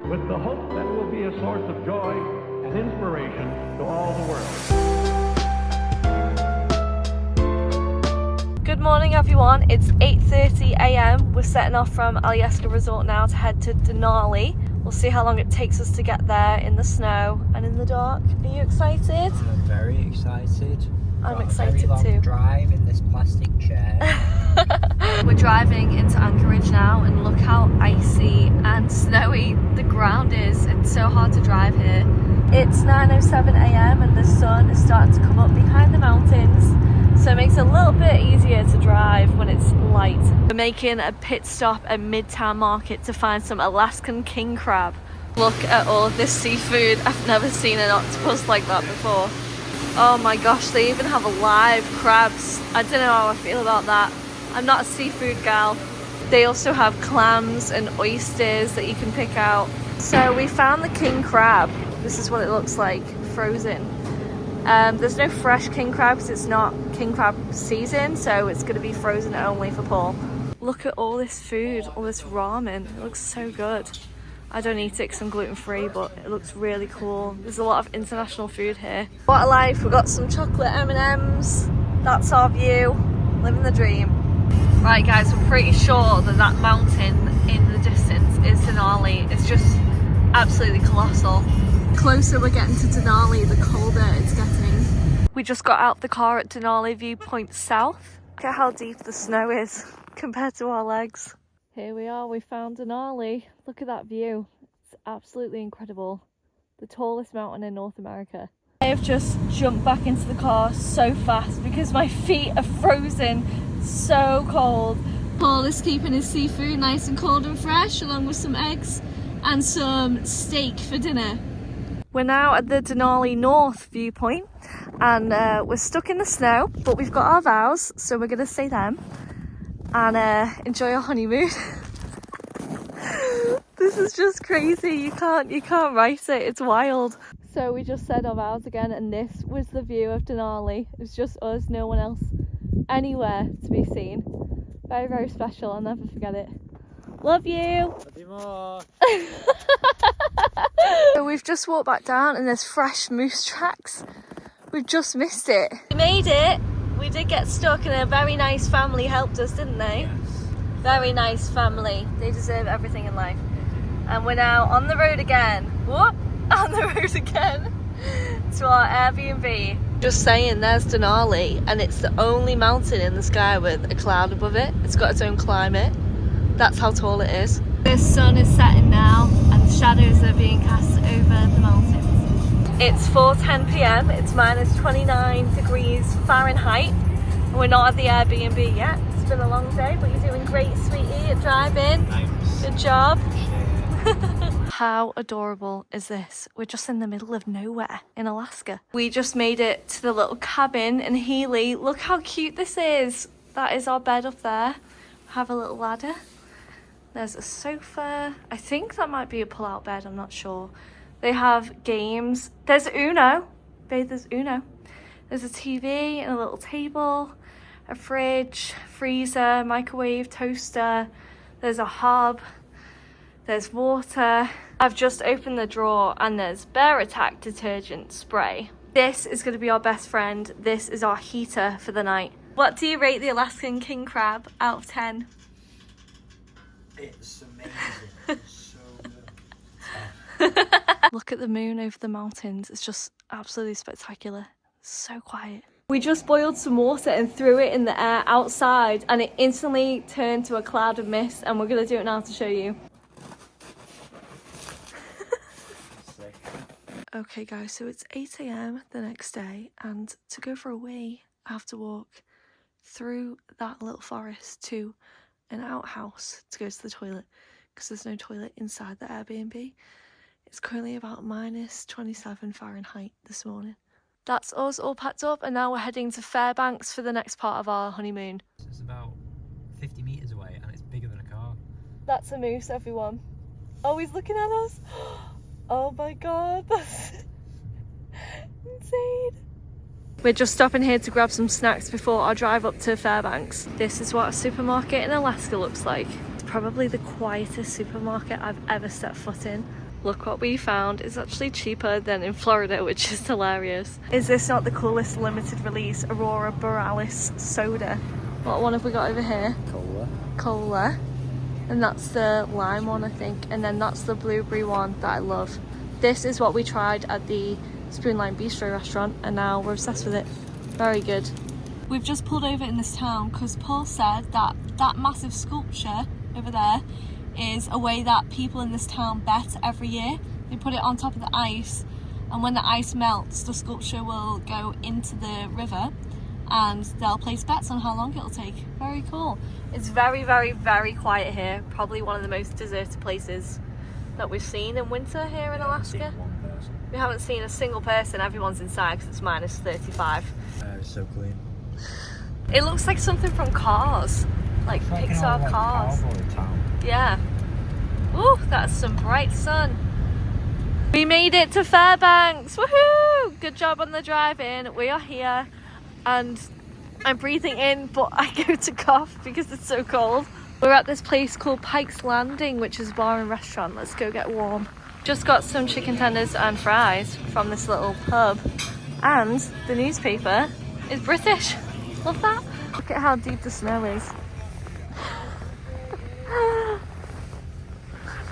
with the hope that it will be a source of joy and inspiration to all the world. Good morning everyone, it's 8:30 a.m. We're setting off from Alyeska Resort now to head to Denali. We'll see how long it takes us to get there in the snow and in the dark. Are you excited? I'm very excited. I'm excited a very long too. Drive in this plastic chair. We're driving into Anchorage now and look how icy and snowy the ground is. It's so hard to drive here. It's 9:07 a.m. and the sun is starting to come up behind the mountains, so it makes it a little bit easier to drive when it's light. We're making a pit stop at Midtown Market to find some Alaskan King Crab. Look at all of this seafood. I've never seen an octopus like that before. Oh my gosh, they even have live crabs. I don't know how I feel about that. I'm not a seafood gal. They also have clams and oysters that you can pick out. So we found the king crab. This is what it looks like, frozen. There's no fresh king crab because it's not king crab season, so it's going to be frozen only for Paul. Look at all this food, all this ramen. It looks so good. I don't eat it because I'm gluten-free, but it looks really cool. There's a lot of international food here. What a life. We've got some chocolate M&Ms. That's our view. Living the dream. Right guys, we're pretty sure that that mountain in the distance is Denali. It's just absolutely colossal. The closer we're getting to Denali, the colder it's getting. We just got out the car at Denali Viewpoints South. Look at how deep the snow is compared to our legs. Here we are, we found Denali. Look at that view. It's absolutely incredible. The tallest mountain in North America. I have just jumped back into the car so fast because my feet are frozen. So cold. Paul is keeping his seafood nice and cold and fresh, along with some eggs and some steak for dinner. We're now at the Denali North viewpoint and we're stuck in the snow, but we've got our vows, so we're gonna say them and enjoy our honeymoon. This is just crazy. You can't write it. It's wild. So we just said our vows again, and this was the view of Denali. It was just us, no one else anywhere to be seen. Very, very special. I'll never forget it. Love you. Love you more. So we've just walked back down and there's fresh moose tracks. We've just missed it. We made it. We did get stuck and a very nice family helped us, didn't they? Yes. Very nice family. They deserve everything in life. And we're now on the road again. Whoop! On the road again to our Airbnb. Just saying, there's Denali and it's the only mountain in the sky with a cloud above it. It's got its own climate. That's how tall it is. The sun is setting now and the shadows are being cast over the mountains. It's 4:10 p.m. It's minus 29 degrees Fahrenheit. And we're not at the Airbnb yet. It's been a long day, but you're doing great, sweetie, at driving. Thanks. Good job. How adorable is this? We're just in the middle of nowhere in Alaska. We just made it to the little cabin in Healy. Look how cute this is. That is our bed up there. Have a little ladder. There's a sofa. I think that might be a pull-out bed, I'm not sure. They have games. There's Uno. Babe, there's Uno. There's a TV and a little table, a fridge, freezer, microwave, toaster. There's a hob. There's water. I've just opened the drawer and there's Bear Attack detergent spray. This is going to be our best friend. This is our heater for the night. What do you rate the Alaskan King Crab out of 10? It's amazing. So good. Look at the moon over the mountains. It's just absolutely spectacular. So quiet. We just boiled some water and threw it in the air outside and it instantly turned to a cloud of mist, and we're going to do it now to show you. Okay guys, so it's 8 a.m. the next day, and to go for a wee I have to walk through that little forest to an outhouse to go to the toilet because there's no toilet inside the Airbnb. It's currently about minus 27 Fahrenheit this morning. That's us all packed up and now we're heading to Fairbanks for the next part of our honeymoon. It's about 50 metres away and it's bigger than a car. That's a moose, everyone. Oh, he's looking at us. Oh my god, that's insane. We're just stopping here to grab some snacks before our drive up to Fairbanks. This is what a supermarket in Alaska looks like. It's probably the quietest supermarket I've ever stepped foot in. Look what we found. It's actually cheaper than in Florida, which is hilarious. Is this not the coolest limited release Aurora Borealis soda? What one have we got over here? Cola. And that's the lime one, I think. And then that's the blueberry one that I love. This is what we tried at the Spoonline Bistro restaurant, and now we're obsessed with it. Very good. We've just pulled over in this town because Paul said that that massive sculpture over there is a way that people in this town bet every year. They put it on top of the ice, and when the ice melts, the sculpture will go into the river and they'll place bets on how long it'll take. Very cool. It's very, very, very quiet here. Probably one of the most deserted places that we've seen in winter here in Alaska. We haven't seen a single person. Everyone's inside because it's minus 35. It's so clean. It looks like something from Cars, like Pixar Cars. Yeah. Ooh, that's some bright sun. We made it to Fairbanks. Woohoo! Good job on the drive in. We are here, and I'm breathing in, but I go to cough because it's so cold. We're at this place called Pike's Landing, which is a bar and restaurant. Let's go get warm. Just got some chicken tenders and fries from this little pub, and the newspaper is British. Love that. Look at how deep the snow is.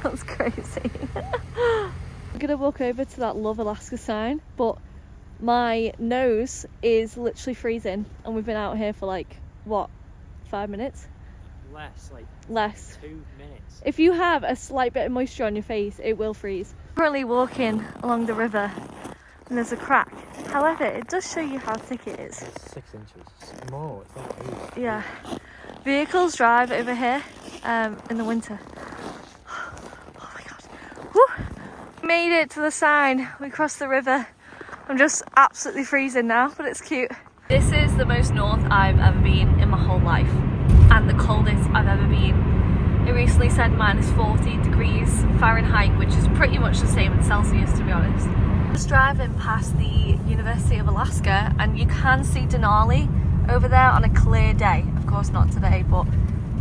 That's crazy. I'm gonna walk over to that Love Alaska sign, but my nose is literally freezing, and we've been out here for like, what, 5 minutes? Less. 2 minutes. If you have a slight bit of moisture on your face, it will freeze. Currently walking along the river, and there's a crack. However, it does show you how thick it is. 6 inches. More. It's not 8. Yeah. Vehicles drive over here in the winter. Oh my god. Woo! Made it to the sign. We crossed the river. I'm just absolutely freezing now, but it's cute. This is the most north I've ever been in my whole life, and the coldest I've ever been. It recently said minus 40 degrees Fahrenheit, which is pretty much the same in Celsius, to be honest. Just driving past the University of Alaska, and you can see Denali over there on a clear day. Of course not today, but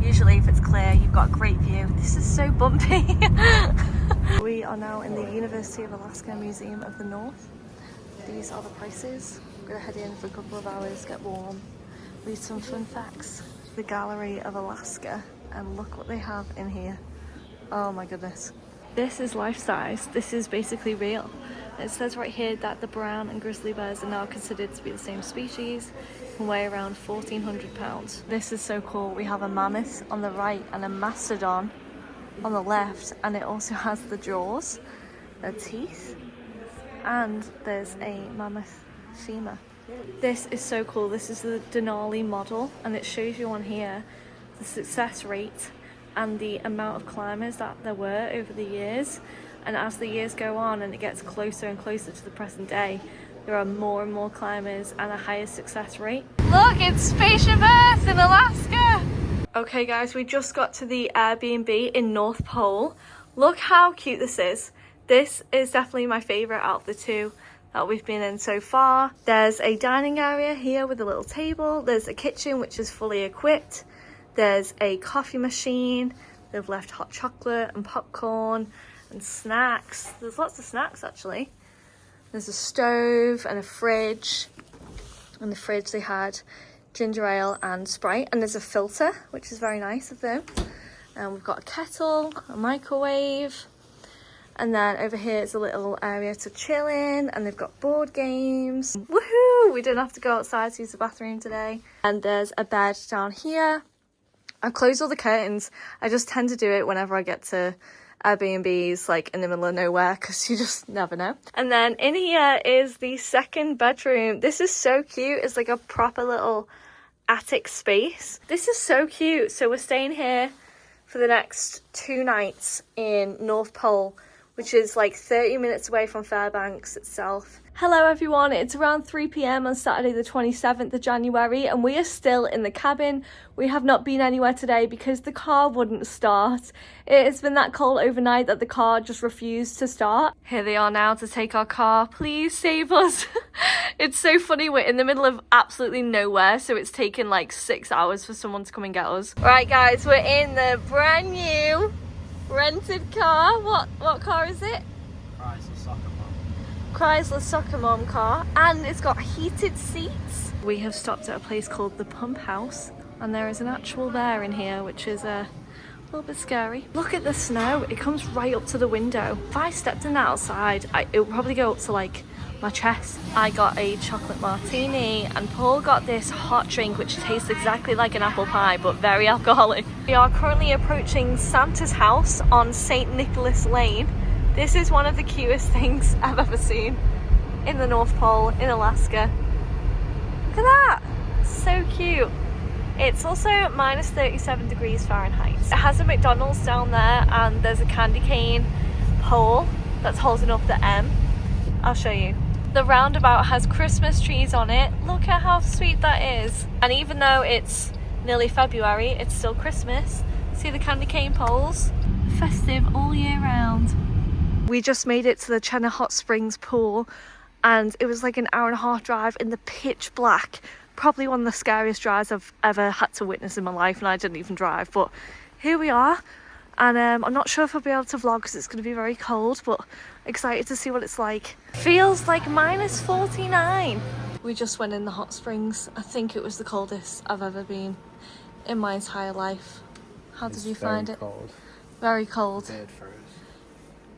usually if it's clear, you've got a great view. This is so bumpy. We are now in the University of Alaska Museum of the North. These are the prices. We're gonna head in for a couple of hours, get warm, read some fun facts. The Gallery of Alaska, and look what they have in here. Oh my goodness. This is life-size. This is basically real. It says right here that the brown and grizzly bears are now considered to be the same species, can weigh around 1,400 pounds. This is so cool. We have a mammoth on the right and a mastodon on the left, and it also has the jaws, the teeth, and there's a mammoth femur. This is so cool. This is the Denali model, and it shows you on here the success rate and the amount of climbers that there were over the years. And as the years go on and it gets closer and closer to the present day, there are more and more climbers and a higher success rate. Look, it's Spaceship Earth in Alaska! Okay guys, we just got to the Airbnb in North Pole. Look how cute this is. This is definitely my favourite out of the two that we've been in so far. There's a dining area here with a little table. There's a kitchen which is fully equipped. There's a coffee machine. They've left hot chocolate and popcorn and snacks. There's lots of snacks actually. There's a stove and a fridge. In the fridge they had ginger ale and Sprite, and there's a filter, which is very nice of them. And we've got a kettle, a microwave, and then over here is a little area to chill in, and they've got board games. Woohoo! We didn't have to go outside to use the bathroom today. And there's a bed down here. I've closed all the curtains. I just tend to do it whenever I get to Airbnbs, like in the middle of nowhere, because you just never know. And then in here is the second bedroom. This is so cute. It's like a proper little attic space. This is so cute. So we're staying here for the next 2 nights in North Pole, which is like 30 minutes away from Fairbanks itself. Hello everyone, it's around 3 p.m. on Saturday the 27th of January, and we are still in the cabin. We have not been anywhere today because the car wouldn't start. It has been that cold overnight that the car just refused to start. Here they are now to take our car. Please save us. It's so funny, we're in the middle of absolutely nowhere, so it's taken like 6 hours for someone to come and get us. Right guys, we're in the brand new rented car. What car is it? Chrysler Soccer Mom car, and it's got heated seats. We have stopped at a place called the Pump House, and there is an actual bear in here, which is a little bit scary. Look at the snow, it comes right up to the window. If I stepped in outside, it would probably go up to like my chest. I got a chocolate martini and Paul got this hot drink which tastes exactly like an apple pie but very alcoholic. We are currently approaching Santa's house on St. Nicholas Lane. This is one of the cutest things I've ever seen in the North Pole in Alaska. Look at that, so cute. It's also minus 37 degrees Fahrenheit. It has a McDonald's down there and there's a candy cane pole that's holding up the M. I'll show you. The roundabout has Christmas trees on it. Look at how sweet that is. And even though it's nearly February, it's still Christmas. See the candy cane poles? Festive all year round. We just made it to the Chenna Hot Springs pool and it was like an hour-and-a-half drive in the pitch black. Probably one of the scariest drives I've ever had to witness in my life, and I didn't even drive, but here we are. And I'm not sure if I'll be able to vlog because it's going to be very cold, but excited to see what it's like. Feels like minus 49. We just went in the hot springs. I think it was the coldest I've ever been in my entire life. How did you find it? Cold. Very cold. Beard froze.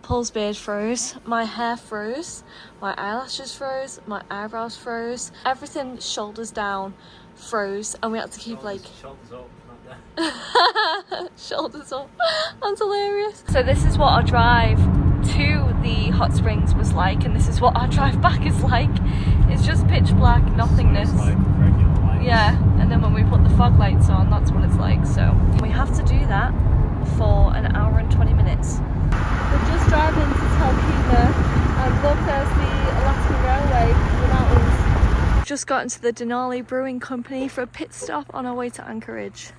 Paul's beard froze, my hair froze, my eyelashes froze, my eyebrows froze, everything shoulders down froze, and we had to keep Shoulders up, not there. shoulders up. That's hilarious. So this is what our drive to the hot springs was like, and this is what our drive back is like. It's just pitch black nothingness. So it's like regular lights. Yeah, and then when we put the fog lights on, that's what it's like. So we have to do that for an hour and 20 minutes. We're just driving to Talkeetna, and look, there's the Alaskan Railway, the mountains. Just got into the Denali Brewing Company for a pit stop on our way to Anchorage.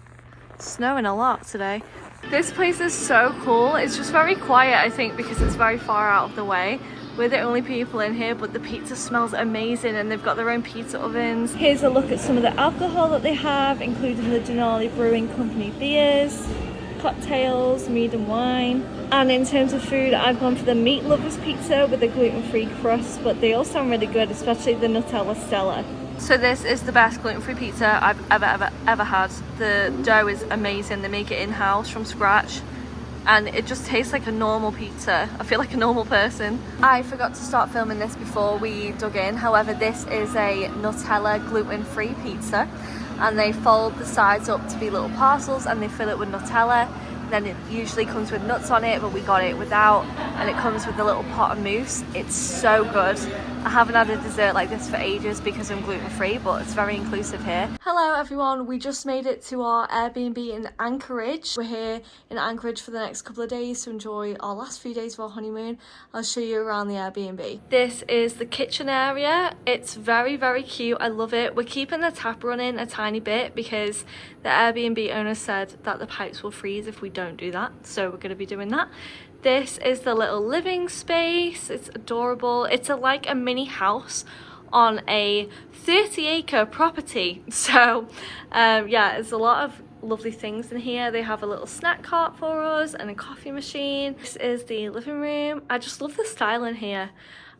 It's snowing a lot today. This place is so cool. It's just very quiet, I think, because it's very far out of the way. We're the only people in here, but the pizza smells amazing and they've got their own pizza ovens. Here's a look at some of the alcohol that they have, including the Denali Brewing Company beers, cocktails, mead and wine. And in terms of food, I've gone for the meat lovers pizza with a gluten-free crust, but they all sound really good, especially the Nutella Stella. So this is the best gluten-free pizza I've ever had. The dough is amazing. They make it in-house from scratch and it just tastes like a normal pizza. I feel like a normal person. I forgot to start filming this before we dug in. However, this is a Nutella gluten-free pizza and they fold the sides up to be little parcels and they fill it with Nutella. Then it usually comes with nuts on it, but we got it without, and it comes with a little pot of mousse. It's so good. I haven't had a dessert like this for ages because I'm gluten-free, but it's very inclusive here. Hello everyone, we just made it to our Airbnb in Anchorage. We're here in Anchorage for the next couple of days to enjoy our last few days of our honeymoon. I'll show you around the Airbnb. This is the kitchen area. It's very, very cute. I love it. We're keeping the tap running a tiny bit because the Airbnb owner said that the pipes will freeze if we don't do that, so we're going to be doing that. This is the little living space. It's adorable. It's like a mini house on a 30-acre property. So yeah, there's a lot of lovely things in here. They have a little snack cart for us and a coffee machine. This is the living room. I just love the style in here.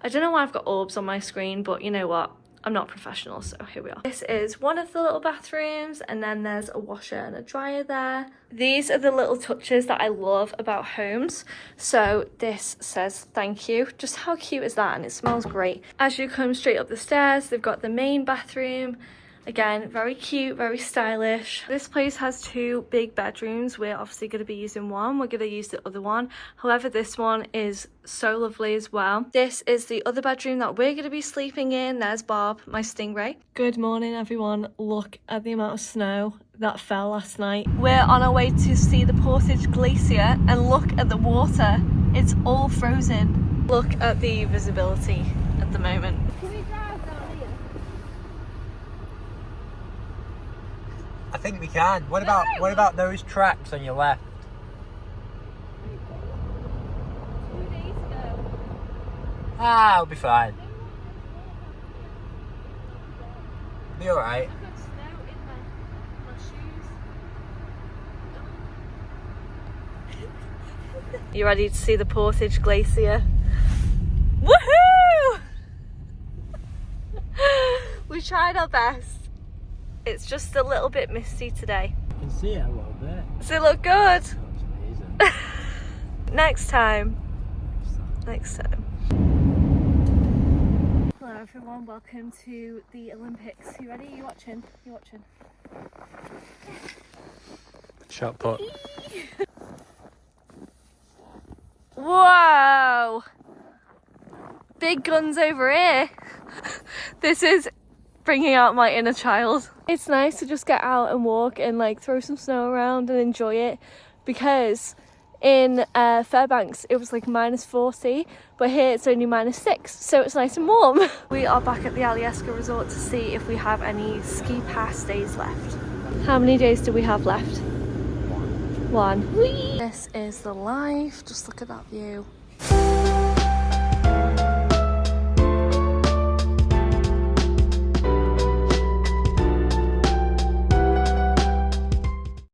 I don't know why I've got orbs on my screen, but you know what? I'm not professional, so here we are. This is one of the little bathrooms, and then there's a washer and a dryer there. These are the little touches that I love about homes. So this says thank you. Just how cute is that? And it smells great. As you come straight up the stairs, they've got the main bathroom. Again, very cute, very stylish. This place has two big bedrooms. We're obviously going to be using one. We're going to use the other one. However, this one is so lovely as well. This is the other bedroom that we're going to be sleeping in. There's Bob, my stingray. Good morning, everyone. Look at the amount of snow that fell last night. We're on our way to see the Portage Glacier and look at the water. It's all frozen. Look at the visibility at the moment. I think we can. What about those tracks on your left? 2 days ago. Ah, I'll be fine. Be alright. I've got snow in my shoes. You ready to see the Portage Glacier? Woohoo! We tried our best. It's just a little bit misty today. You can see it a little bit. Does it look good? That's amazing. Next time. Hello everyone, welcome to the Olympics. You ready? You watching? Shot put. Wow! Big guns over here. This is bringing out my inner child. It's nice to just get out and walk and like throw some snow around and enjoy it, because in Fairbanks it was like -40, but here it's only -6, so it's nice and warm. We are back at the Alyeska resort to see if we have any ski pass days left. How many days do we have left? One. Whee! This is the life, just look at that view.